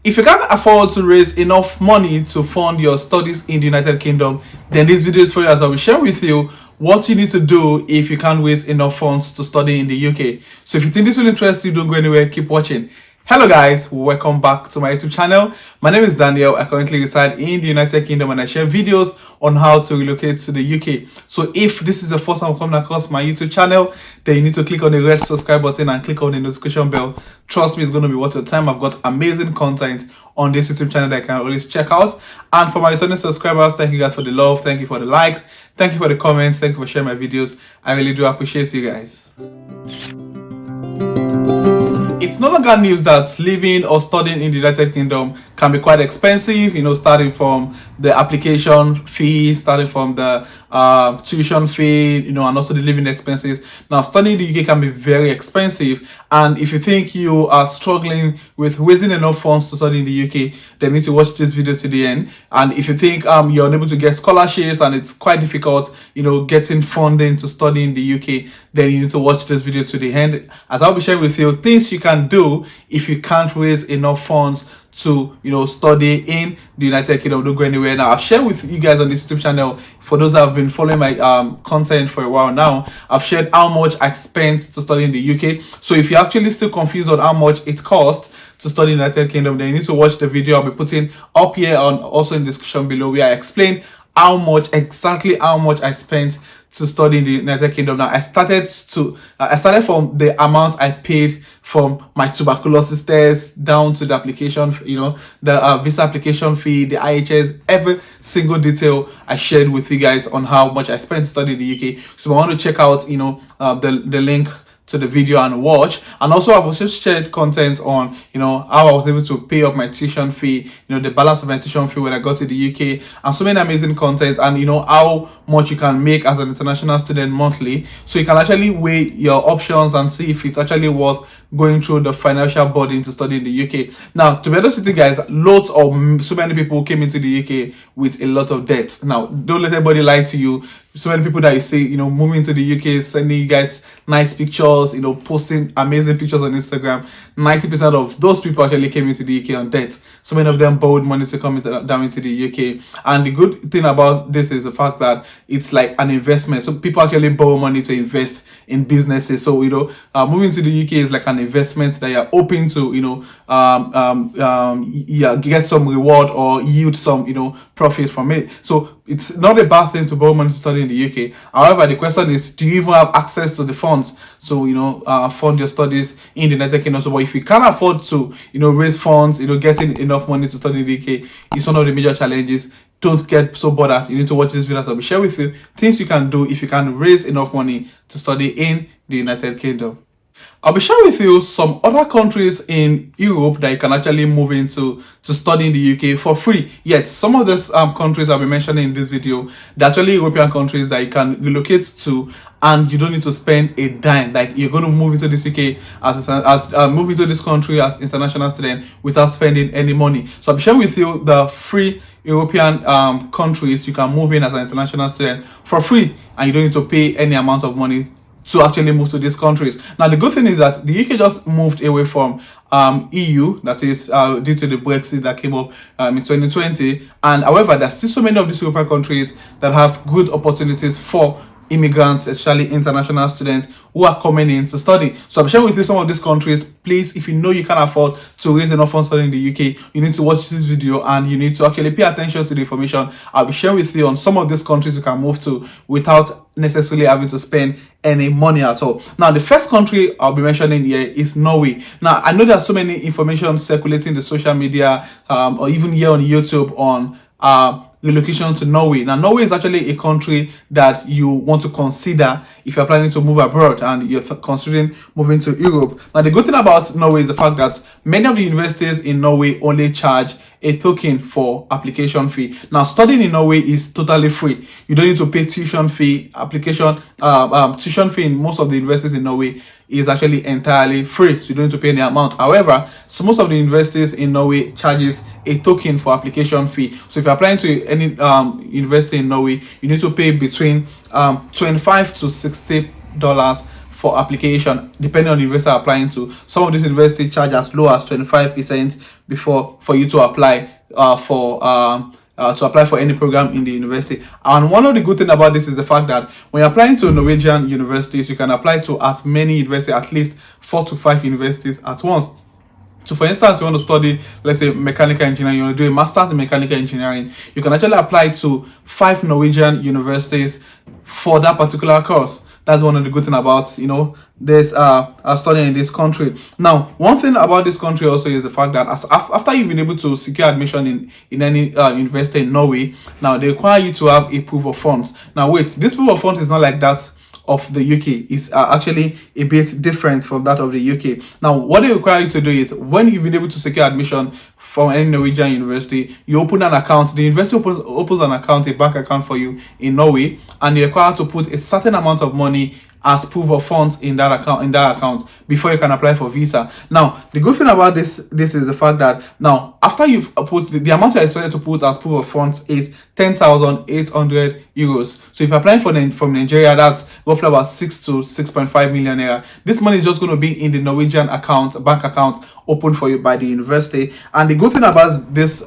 If you can't afford to raise enough money to fund your studies in the United Kingdom, then this video is for you, as I will share with you what you need to do if you can't raise enough funds to study in the UK. So if you think this will interest you, don't go anywhere, keep watching. Hello guys, welcome back to my YouTube channel. My name is Daniel. I currently reside in the United Kingdom and I share videos on how to relocate to the UK. So if this is the first time coming across my YouTube channel, then you need to click on the red subscribe button and click on the notification bell. Trust me, it's going to be worth your time. I've got amazing content on this YouTube channel that I can always check out. And for my returning subscribers, thank you guys for the love, thank you for the likes, thank you for the comments, thank you for sharing my videos. I really do appreciate you guys. It's no longer news that living or studying in the United Kingdom can be quite expensive, starting from the application fee, starting from the tuition fee, and also the living expenses. Now, studying in the UK can be very expensive, and if you think you are struggling with raising enough funds to study in the UK, then you need to watch this video to the end. And if you think you're unable to get scholarships and it's quite difficult, getting funding to study in the UK, then you need to watch this video to the end, as I'll be sharing with you things you can do if you can't raise enough funds to study in the United Kingdom. Don't go anywhere. Now, I've shared with you guys on this YouTube channel, for those that have been following my content for a while now, I've shared how much I spent to study in the UK. So if you're actually still confused on how much it costs to study in the United Kingdom, then you need to watch the video I'll be putting up here and also in the description below, where I explain exactly how much I spent to study in the United Kingdom. Now, I started from the amount I paid from my tuberculosis test down to the application, the visa application fee, the IHS, every single detail I shared with you guys on how much I spent to study in the UK. So I want to check out, the link to the video and watch. And also I've also shared content on how I was able to pay up my tuition fee, the balance of my tuition fee when I got to the UK, and so many amazing content, and how much you can make as an international student monthly, so you can actually weigh your options and see if it's actually worth going through the financial burden to study in the UK. Now, to be honest with you guys, so many people came into the UK with a lot of debt. Now, don't let anybody lie to you. So many people that you see, moving to the UK, sending you guys nice pictures, posting amazing pictures on Instagram. 90% of those people actually came into the UK on debt. So many of them borrowed money to come down into the UK. And the good thing about this is the fact that it's like an investment. So people actually borrow money to invest in businesses. So, moving to the UK is like an investment that you're hoping to, get some reward or yield some, profit from it. So it's not a bad thing to borrow money to study in the UK. However, the question is, do you even have access to the funds? So, fund your studies in the United Kingdom. So, but if you can't afford to, raise funds, getting enough money to study in the UK is one of the major challenges. Don't get so bothered. You need to watch this video, so I'll be sharing with you things you can do if you can raise enough money to study in the United Kingdom. I'll be sharing with you some other countries in Europe that you can actually move into to study in the UK for free. Yes, some of these countries I'll be mentioning in this video, they're actually European countries that you can relocate to, and you don't need to spend a dime. Like, you're going to move into this UK move into this country as international student without spending any money. So I'll be sharing with you the free European countries you can move in as an international student for free, and you don't need to pay any amount of money to actually move to these countries. Now, the good thing is that the UK just moved away from EU, that is due to the Brexit that came up in 2020. And however, there's still so many of these European countries that have good opportunities for immigrants, especially international students who are coming in to study. So I'm sharing with you some of these countries. Please, if you know you can't afford to raise enough funds studying in the UK, you need to watch this video and you need to actually pay attention to the information I'll be sharing with you on some of these countries you can move to without necessarily having to spend any money at all. Now, the first country I'll be mentioning here is Norway. Now, I know there's so many information circulating in the social media or even here on YouTube on relocation to Norway. Now, Norway is actually a country that you want to consider if you're planning to move abroad and you're considering moving to Europe. Now, the good thing about Norway is the fact that many of the universities in Norway only charge a token for application fee. Now, studying in Norway is totally free. You don't need to pay tuition fee. Tuition fee in most of the universities in Norway is actually entirely free, so you don't need to pay any amount. However, so most of the universities in Norway charges a token for application fee. So if you're applying to any university in Norway, you need to pay between $25 to $60 for application, depending on the university you're applying to. Some of these universities charge as low as 25%, before for you to apply to apply for any program in the university. And one of the good thing about this is the fact that when you're applying to Norwegian universities, you can apply to as many universities, at least 4 to 5 universities at once. So for instance, you want to study, let's say, mechanical engineering, you want to do a master's in mechanical engineering, you can actually apply to 5 Norwegian universities for that particular course. That's one of the good things about, this studying in this country. Now, one thing about this country also is the fact that after you've been able to secure admission in any university in Norway, now they require you to have a proof of funds. Now wait, this proof of funds is not like that of the UK. Is actually a bit different from that of the UK. Now, what they require you to do is, when you've been able to secure admission from any Norwegian university, you open an account. The university opens an account, a bank account for you in Norway, and you're required to put a certain amount of money as proof of funds in that account before you can apply for visa. Now, the good thing about this is the fact that now, after you've put the amount you're expected to put as proof of funds is 10,800 euros. So if you're applying from Nigeria, that's roughly about 6 to 6.5 million naira. This money is just going to be in the Norwegian bank account opened for you by the university. And the good thing about this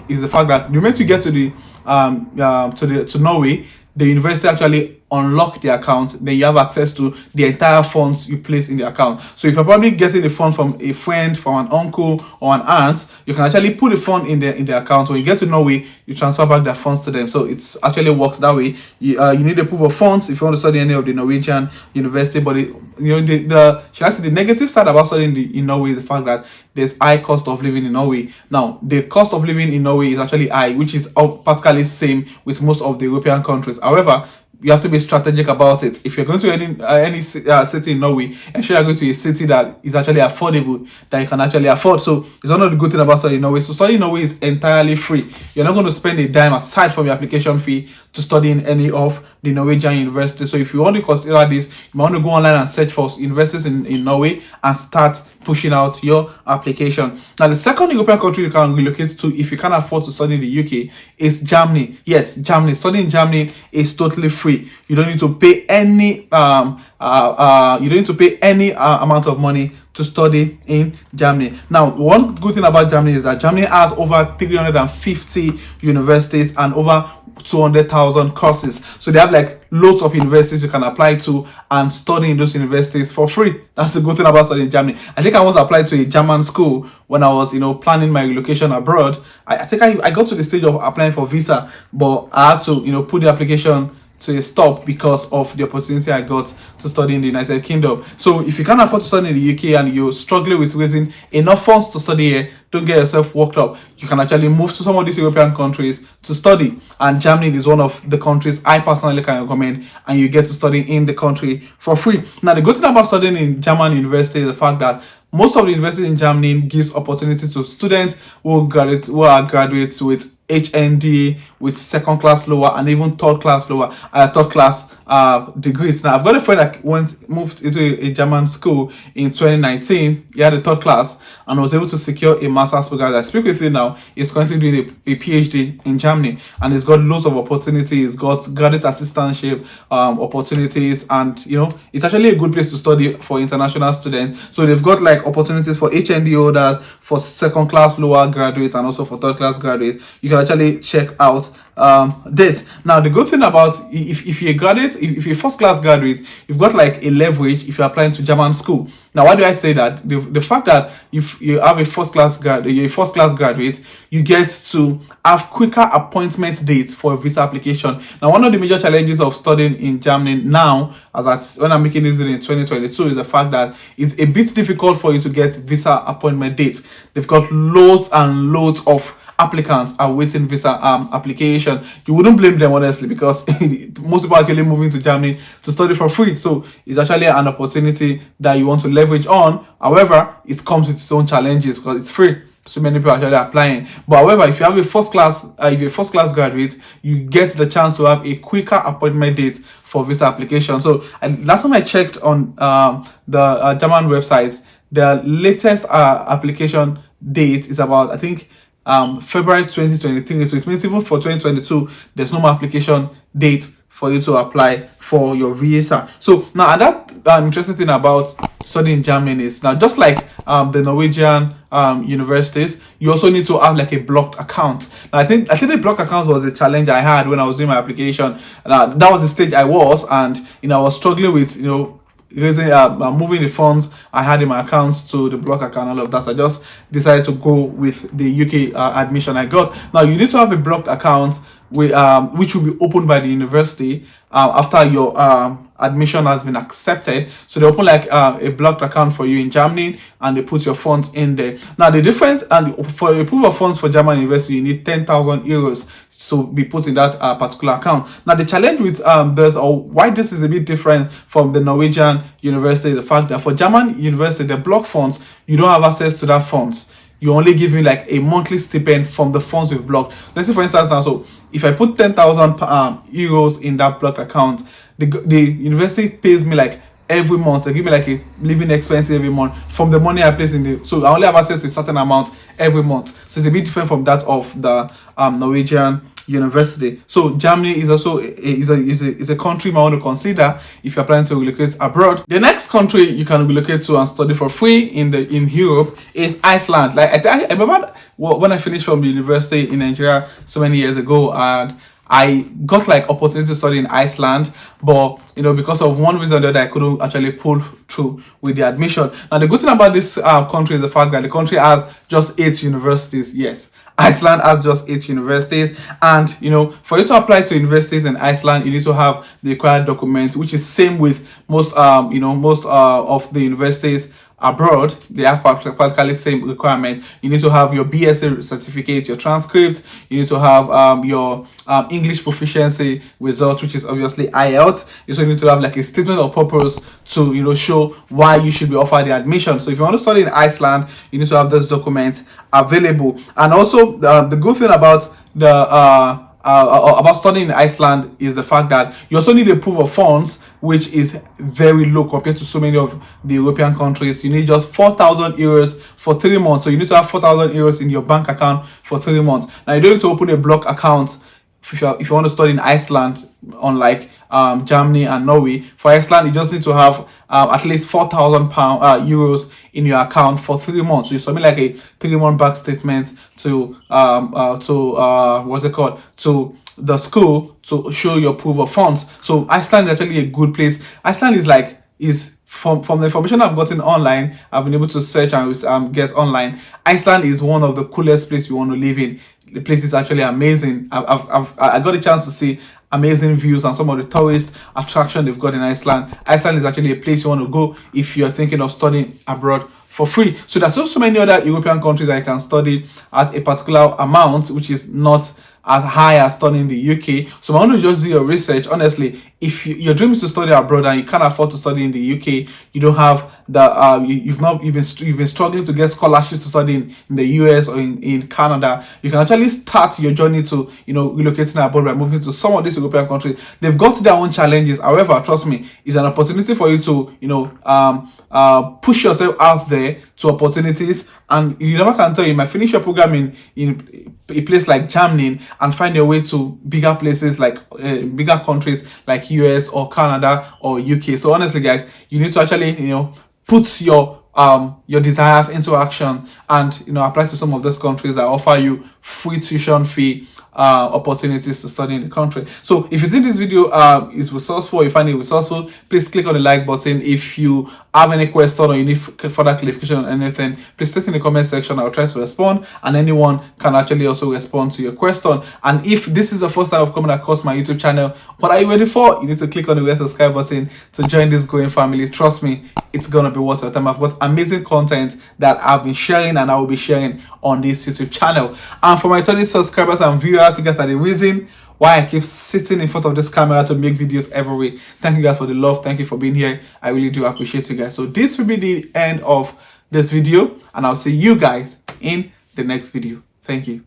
is the fact that the moment you get to Norway, the university actually unlock the account, then you have access to the entire funds you place in the account. So if you're probably getting a fund from a friend, from an uncle or an aunt, you can actually put the fund in the account. When you get to Norway, you transfer back the funds to them. So it's actually works that way. You need a proof of funds if you want to study any of the Norwegian university. But the negative side about studying in Norway is the fact that there's high cost of living in Norway. Now, the cost of living in Norway is actually high, which is practically same with most of the European countries. However, you have to be strategic about it. If you're going to any city in Norway, ensure you're going to a city that is actually affordable, that you can actually afford. So it's one of the good things about studying in Norway. So studying in Norway is entirely free. You're not going to spend a dime aside from your application fee to study in any of the Norwegian university. So if you want to consider this, you want to go online and search for universities in Norway and start pushing out your application. Now, the second European country you can relocate to if you can't afford to study in the UK is Germany. Yes, Germany. Studying in Germany is totally free. You don't need to pay any amount of money to study in Germany. Now, one good thing about Germany is that Germany has over 350 universities and over 200,000 courses. So they have like loads of universities you can apply to and study in those universities for free. That's the good thing about studying in Germany. I think I once applied to a German school when I was, planning my relocation abroad. I think I got to the stage of applying for visa, but I had to, put the application to a stop because of the opportunity I got to study in the United Kingdom. So if you can't afford to study in the UK and you're struggling with raising enough funds to study here, don't get yourself worked up. You can actually move to some of these European countries to study, and Germany is one of the countries I personally can recommend, and you get to study in the country for free. Now, the good thing about studying in German university is the fact that most of the universities in Germany gives opportunity to students who are graduates with HND, with second class lower and even third class degrees. Now, I've got a friend that moved into a German school in 2019. He had a third class and was able to secure a master's program. I speak with him now. He's currently doing a PhD in Germany, and he's got loads of opportunities. He's got graduate assistantship opportunities, and it's actually a good place to study for international students. So they've got like opportunities for HND holders, for second class lower graduates, and also for third class graduates. You can actually check out this. Now, the good thing about if you're a graduate, if you're a first class graduate, you've got like a leverage if you're applying to German school. Now, why do I say that? The fact that if you have you're a first class graduate, you get to have quicker appointment dates for a visa application. Now, one of the major challenges of studying in Germany now, when I'm making this video in 2022, is the fact that it's a bit difficult for you to get visa appointment dates. They've got loads and loads of applicants are waiting visa application. You wouldn't blame them, honestly, because most people are actually moving to Germany to study for free. So it's actually an opportunity that you want to leverage on. However, it comes with its own challenges because it's free. So many people are actually applying. But however, if you have a first class graduate, you get the chance to have a quicker appointment date for visa application. So last time I checked on the German website, the latest application date is about, I think, February 2023. So it means even for 2022, there's no more application date for you to apply for your visa. So now, that interesting thing about studying in Germany is now, just like the Norwegian universities, you also need to have like a blocked account. Now, I think the blocked account was a challenge I had when I was doing my application. That was the stage I was, and I was struggling with raising moving the funds I had in my accounts to the block account, all of that. So I just decided to go with the UK admission I got. Now, you need to have a blocked account with which will be opened by the university after your admission has been accepted. So they open like a blocked account for you in Germany, and they put your funds in there. Now, the difference, and for a proof of funds for German university, you need 10,000 euros to be put in that particular account. Now, the challenge with this, or why this is a bit different from the Norwegian university, the fact that for German university, the block funds, you don't have access to that funds. You're only giving like a monthly stipend from the funds we've blocked. Let's say, for instance, now, so if I put 10,000 euros in that blocked account, the university pays me like every month. They give me like a living expense every month from the money I place in the. So I only have access to a certain amount every month. So it's a bit different from that of the Norwegian university. So Germany is also is a country you might want to consider if you're planning to relocate abroad. The next country you can relocate to and study for free in Europe is Iceland. Like I remember when I finished from the university in Nigeria so many years ago, and I got like opportunity to study in Iceland, but because of one reason or the other, I couldn't actually pull through with the admission. Now, the good thing about this country is the fact that the country has just 8 universities. Yes, Iceland has just 8 universities, and for you to apply to universities in Iceland, you need to have the required documents, which is same with most most of the universities abroad. They have practically same requirement. You need to have your BSc certificate, your transcript. You need to have your English proficiency result, which is obviously IELTS. You also need to have like a statement of purpose to show why you should be offered the admission. So if you want to study in Iceland, you need to have those documents available. And also the good thing about about studying in Iceland is the fact that you also need a proof of funds, which is very low compared to so many of the European countries. You need just 4,000 euros for 3 months. So you need to have 4,000 euros in your bank account for 3 months. Now, you don't need to open a block account if you want to study in Iceland, unlike Germany and Norway. For Iceland, you just need to have at least 4,000 euros in your account for 3 months. So you submit like a 3-month bank statement to what's it called, to the school to show your proof of funds. So Iceland is actually a good place. Iceland is from the information I've gotten online, I've been able to search and get online. Iceland is one of the coolest places you want to live in. The place is actually amazing. I got a chance to see amazing views and some of the tourist attraction they've got in Iceland. Iceland is actually a place you want to go if you're thinking of studying abroad for free. So there's also so many other European countries that you can study at a particular amount, which is not as high as studying in the UK. So I want to just do your research. Honestly, if your dream is to study abroad and you can't afford to study in the UK, you don't have the you've been struggling to get scholarships to study in the US or in Canada, you can actually start your journey to relocating abroad by moving to some of these European countries. They've got their own challenges. However, trust me, it's an opportunity for you to push yourself out there to opportunities, and you never can tell. You might finish your program in a place like Germany and find your way to bigger places like bigger countries like US or Canada or UK. So honestly, guys, you need to actually put your desires into action and apply to some of those countries that offer you free tuition fee opportunities to study in the country. So if you think this video is resourceful, you find it resourceful, please click on the like button. If you have any question or you need further clarification on anything, please click in the comment section. I'll try to respond, and anyone can actually also respond to your question. And if this is the first time of coming across my YouTube channel, what are you waiting for? You need to click on the red subscribe button to join this growing family. Trust me, it's gonna be worth your time. I've got amazing content that I've been sharing and I will be sharing on this YouTube channel. And for my 30 subscribers and viewers, you guys are the reason why I keep sitting in front of this camera to make videos every week. Thank you guys for the love. Thank you for being here. I really do appreciate you guys. So this will be the end of this video, and I'll see you guys in the next video. Thank you.